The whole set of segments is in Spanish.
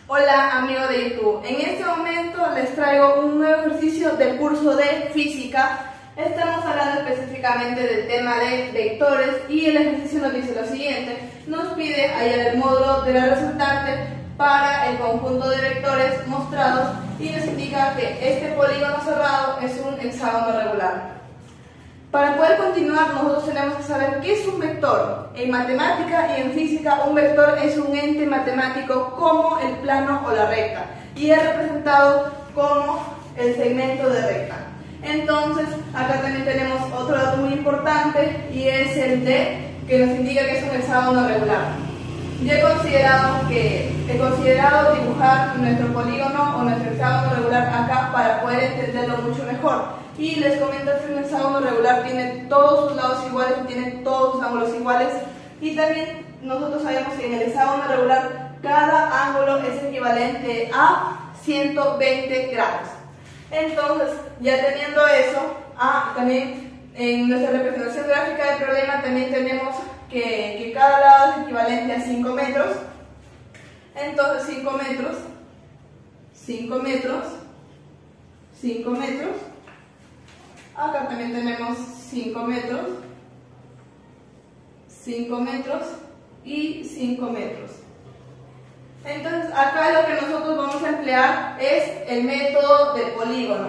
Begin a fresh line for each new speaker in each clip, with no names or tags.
Hola amigos de YouTube, en este momento les traigo un nuevo ejercicio del curso de física. Estamos hablando específicamente del tema de vectores y el ejercicio nos dice lo siguiente. Nos pide hallar el módulo de la resultante para el conjunto de vectores mostrados y nos indica que este polígono cerrado es un hexágono regular. Para poder continuar, nosotros tenemos que saber qué es un vector. En matemática y en física, un vector es un ente matemático como el plano o la recta y es representado como el segmento de recta. Entonces, acá también tenemos otro dato muy importante y es el D, que nos indica que es un hexágono regular. Yo he considerado dibujar nuestro polígono o nuestro hexágono regular acá para poder entenderlo mucho mejor. Y les comento que un hexágono regular tiene todos sus lados iguales, tiene todos sus ángulos iguales. Y también nosotros sabemos que en el hexágono regular cada ángulo es equivalente a 120 grados. Entonces, ya teniendo eso, también en nuestra representación gráfica del problema también tenemos que cada lado es equivalente a 5 metros. Entonces 5 metros, 5 metros, 5 metros. Acá también tenemos 5 metros, 5 metros y 5 metros. Entonces acá lo que nosotros vamos a emplear es el método del polígono.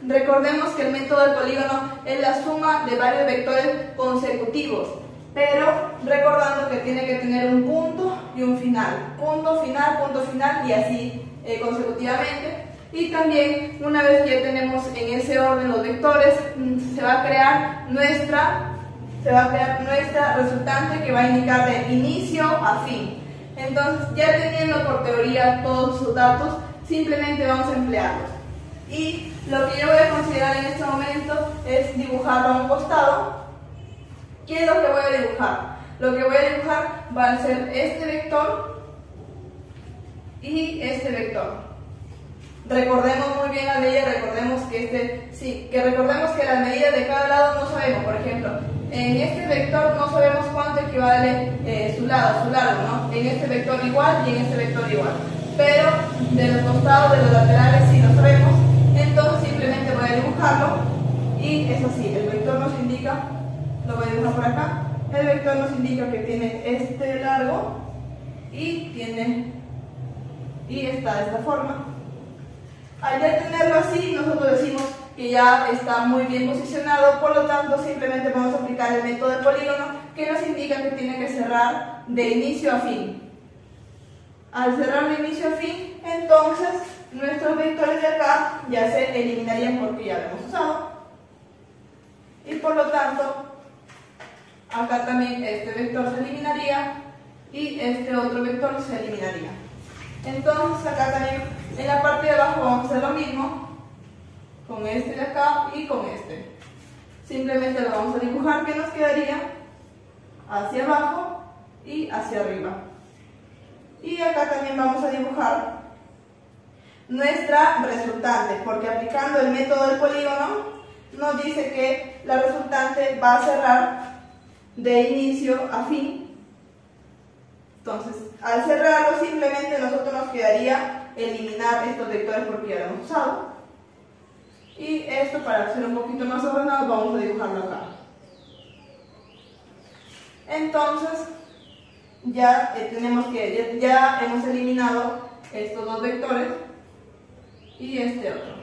Recordemos que el método del polígono es la suma de varios vectores consecutivos, pero recordando que tiene que tener un punto y un final. Punto final y así consecutivamente. Y también, una vez que ya tenemos en ese orden los vectores, se va a crear nuestra resultante que va a indicar de inicio a fin. Entonces, ya teniendo por teoría todos sus datos, simplemente vamos a emplearlos. Y lo que yo voy a considerar en este momento es dibujarlo a un costado. ¿Qué es lo que voy a dibujar? Lo que voy a dibujar va a ser este vector y este vector. Recordemos muy bien la medida, recordemos que las medidas de cada lado no sabemos. Por ejemplo, en este vector no sabemos cuánto equivale su largo, ¿no? En este vector igual y en este vector igual. Pero de los costados, de los laterales sí lo sabemos. Entonces simplemente voy a dibujarlo y es así. El vector nos indica, lo voy a dibujar por acá. El vector nos indica que tiene este largo y está de esta forma. Al ya tenerlo así, nosotros decimos que ya está muy bien posicionado, por lo tanto simplemente vamos a aplicar el método de polígono que nos indica que tiene que cerrar de inicio a fin. Al cerrar de inicio a fin, entonces nuestros vectores de acá ya se eliminarían porque ya lo hemos usado. Y por lo tanto, acá también este vector se eliminaría y este otro vector se eliminaría. Entonces acá también en la parte de abajo vamos a hacer lo mismo con este de acá y con este. Simplemente lo vamos a dibujar, que nos quedaría hacia abajo y hacia arriba. Y acá también vamos a dibujar nuestra resultante, porque aplicando el método del polígono nos dice que la resultante va a cerrar de inicio a fin. Entonces, al cerrarlo, simplemente nosotros nos quedaría eliminar estos vectores porque ya lo hemos usado. Y esto, para hacer un poquito más ordenado, vamos a dibujarlo acá. Entonces, ya hemos eliminado estos dos vectores y este otro.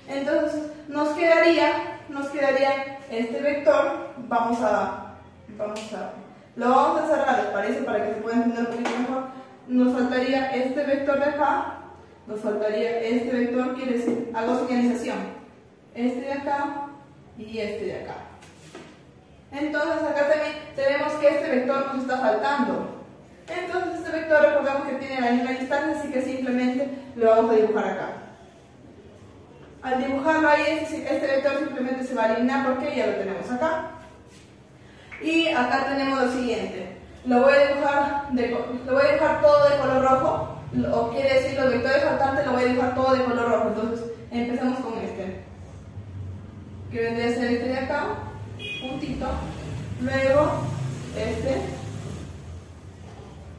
Entonces, nos quedaría este vector. Lo vamos a cerrar, ¿les parece? Para que se pueda entender un poquito mejor. Nos faltaría este vector de acá, nos faltaría este vector, quiere decir, hago señalización, este de acá y este de acá. Entonces acá también tenemos que este vector nos está faltando. Entonces este vector, recordemos que tiene la misma distancia, así que simplemente lo vamos a dibujar acá. Al dibujarlo ahí, este vector simplemente se va a eliminar porque ya lo tenemos acá. Y acá tenemos lo siguiente, lo voy a dibujar todo de color rojo, o quiere decir los vectores faltantes lo voy a dibujar todo de color rojo. Entonces empezamos con este, que vendría a ser este de acá, puntito, luego este,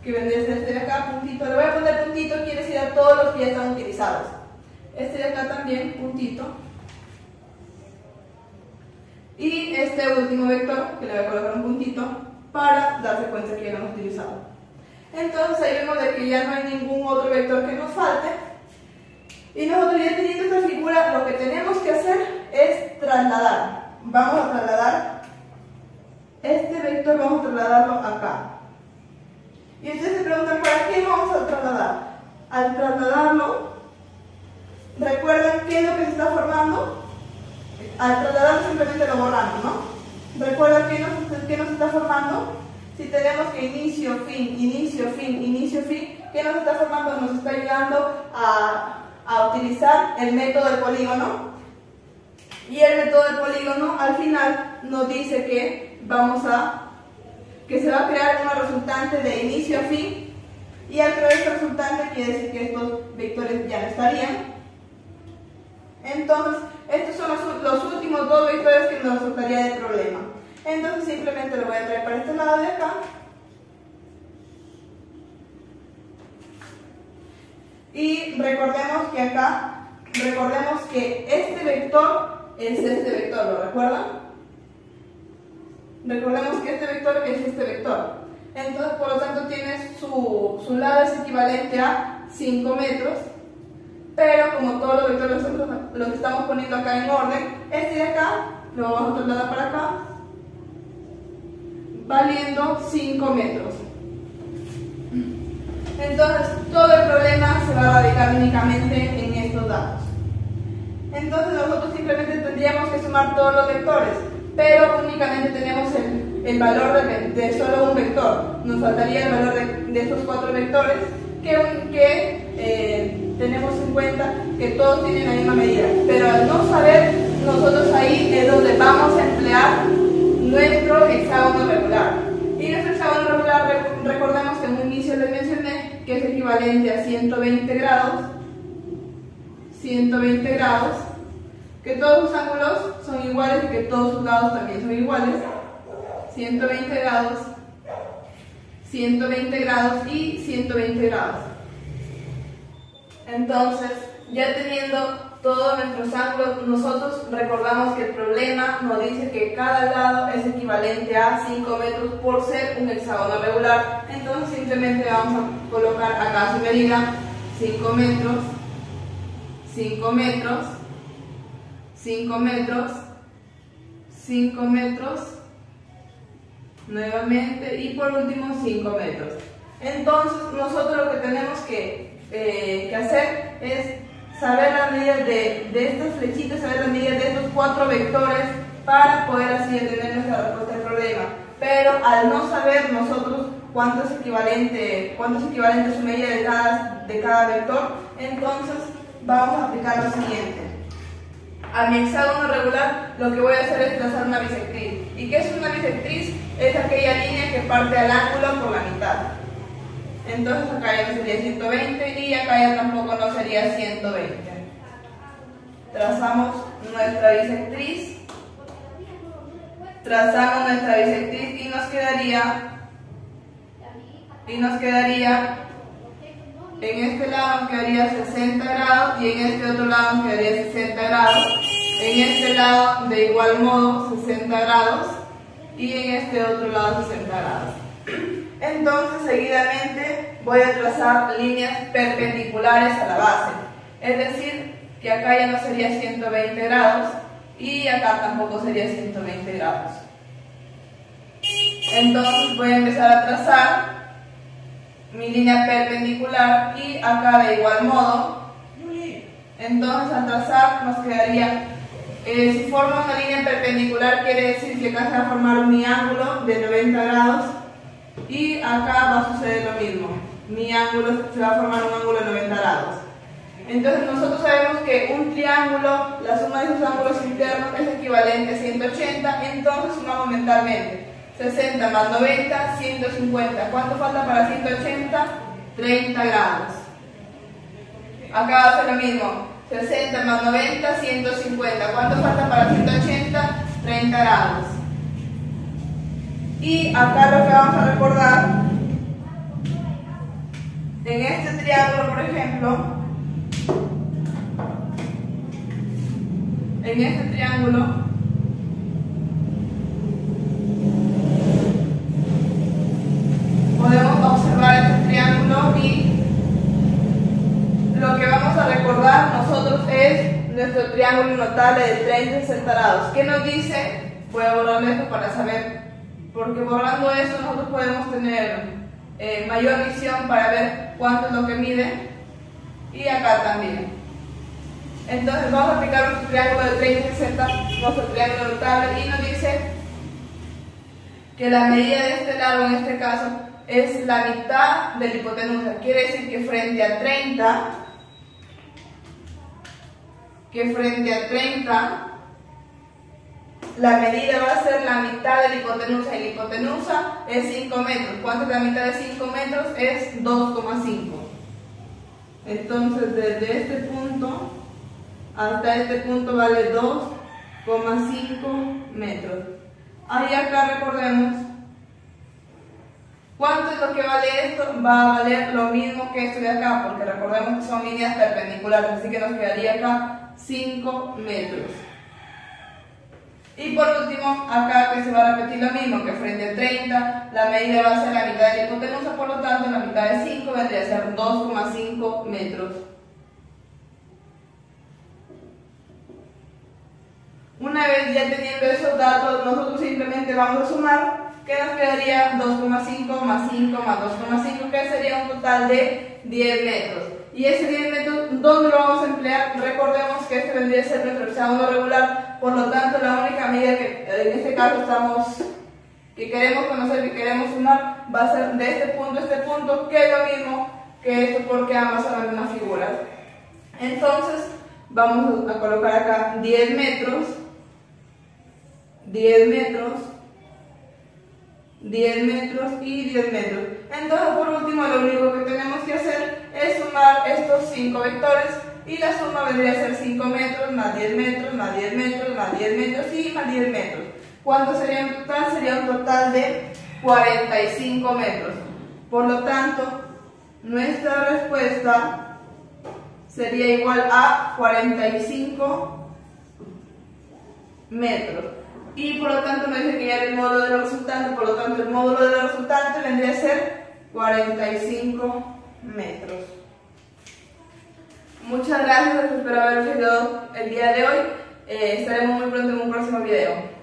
que vendría a ser este de acá, puntito. Le voy a poner puntito, quiere decir todos los que ya están utilizados. Este de acá también, puntito. Y este último vector, que le voy a colocar un puntito para darse cuenta que ya lo hemos utilizado. Entonces ahí vemos de que ya no hay ningún otro vector que nos falte. Y nosotros ya teniendo esta figura, lo que tenemos que hacer es trasladar. Vamos a trasladar este vector, vamos a trasladarlo acá. Y ustedes se preguntan, ¿para qué vamos a trasladar? Al trasladarlo, ¿recuerdan qué es lo que se está formando? Al trasladarlo simplemente lo borramos, ¿no? ¿Recuerdan qué nos está formando? Si tenemos que inicio, fin, inicio, fin, inicio, fin, ¿qué nos está formando? Nos está ayudando a utilizar el método del polígono. Y el método del polígono al final nos dice que se va a crear una resultante de inicio a fin, y al crear esta resultante quiere decir que estos vectores ya no estarían. Entonces estos son los últimos dos vectores que nos resultaría de problema. Entonces simplemente lo voy a traer para este lado de acá. Y recordemos que este vector es este vector, ¿lo recuerdan? Recordemos que este vector es este vector. Entonces, por lo tanto, tiene su lado es equivalente a 5 metros. Pero como todos los vectores nosotros los estamos poniendo acá en orden, este de acá lo vamos a trasladar para acá, valiendo 5 metros. Entonces, todo el problema se va a radicar únicamente en estos datos. Entonces, nosotros simplemente tendríamos que sumar todos los vectores, pero únicamente tenemos el valor de solo un vector. Nos faltaría el valor de estos 4 vectores que tenemos en cuenta que todos tienen la misma medida. Pero al no saber, nosotros ahí es donde vamos a emplear nuestro hexágono regular. Y nuestro hexágono regular, recordemos que en un inicio les mencioné que es equivalente a 120 grados, que todos sus ángulos son iguales y que todos sus lados también son iguales, 120 grados, 120 grados y 120 grados. Entonces, ya teniendo todos nuestros ángulos, nosotros recordamos que el problema nos dice que cada lado es equivalente a 5 metros por ser un hexágono regular. Entonces simplemente vamos a colocar acá su medida, 5 metros, 5 metros, 5 metros, 5 metros, nuevamente, y por último 5 metros. Entonces nosotros lo que tenemos que hacer es saber las medidas de estas flechitas, saber las medidas de estos 4 vectores para poder así entender nuestra respuesta al problema. Pero al no saber nosotros cuánto es equivalente su medida de cada vector, entonces vamos a aplicar lo siguiente. A mi hexágono regular lo que voy a hacer es trazar una bisectriz. ¿Y qué es una bisectriz? Es aquella línea que parte al ángulo por la mitad. Entonces acá ya no sería 120 y acá ya tampoco no sería 120. Trazamos nuestra bisectriz. Y nos quedaría en este lado nos quedaría 60 grados y en este otro lado nos quedaría 60 grados. En este lado de igual modo 60 grados y en este otro lado 60 grados. Entonces seguidamente voy a trazar líneas perpendiculares a la base. Es decir, que acá ya no sería 120 grados y acá tampoco sería 120 grados. Entonces voy a empezar a trazar mi línea perpendicular y acá de igual modo. Entonces al trazar nos quedaría, si forma una línea perpendicular quiere decir que acá se va a formar mi ángulo de 90 grados y acá va a suceder lo mismo, mi ángulo se va a formar un ángulo de 90 grados. Entonces nosotros sabemos que un triángulo, la suma de sus ángulos internos es equivalente a 180, entonces sumamos mentalmente 60 más 90, 150. ¿Cuánto falta para 180? 30 grados. Acá va a ser lo mismo. 60 más 90, 150. ¿Cuánto falta para 180? 30 grados. Y acá lo que vamos a recordar En este triángulo, por ejemplo, en este triángulo podemos observar este triángulo y lo que vamos a recordar nosotros es nuestro triángulo notable de 30 y 60 grados. ¿Qué nos dice? Voy a borrar esto para saber, porque borrando esto nosotros podemos tener mayor visión para ver cuánto es lo que mide, y acá también. Entonces vamos a aplicar nuestro triángulo de 30 y 60, nuestro triángulo notable, y nos dice que la medida de este lado en este caso es la mitad de la hipotenusa. Quiere decir que frente a 30, la medida va a ser la mitad de la hipotenusa, y la hipotenusa es 5 metros. ¿Cuánto es la mitad de 5 metros? Es 2,5. Entonces desde este punto hasta este punto vale 2,5 metros. Ahí acá recordemos, ¿cuánto es lo que vale esto? Va a valer lo mismo que esto de acá, porque recordemos que son líneas perpendiculares, así que nos quedaría acá 5 metros. Y por último, acá que se va a repetir lo mismo, que frente a 30, la medida va a ser la mitad de la hipotenusa, por lo tanto la mitad de 5 vendría a ser 2,5 metros. Una vez ya teniendo esos datos, nosotros simplemente vamos a sumar, que nos quedaría 2,5 más 5 más 2,5, que sería un total de 10 metros. Y ese 10 metros, ¿dónde lo vamos a emplear? Recordemos que este vendría a ser nuestro hexágono regular, por lo tanto la única medida que en este caso que queremos conocer, que queremos sumar, va a ser de este punto a este punto, que es lo mismo que esto, porque ambas son la misma figura. Entonces vamos a colocar acá 10 metros, 10 metros, 10 metros y 10 metros. Entonces por último lo único que tenemos que hacer es sumar estos 5 vectores, y la suma vendría a ser 5 metros más 10 metros más 10 metros más 10 metros y más 10 metros. ¿Cuánto sería en total? Sería un total de 45 metros. Por lo tanto, nuestra respuesta sería igual a 45 metros. Y por lo tanto me dice que ya el módulo de la resultante, por lo tanto el módulo de la resultante vendría a ser 45 metros. Muchas gracias, espero haber ayudado el día de hoy. Estaremos muy pronto en un próximo video.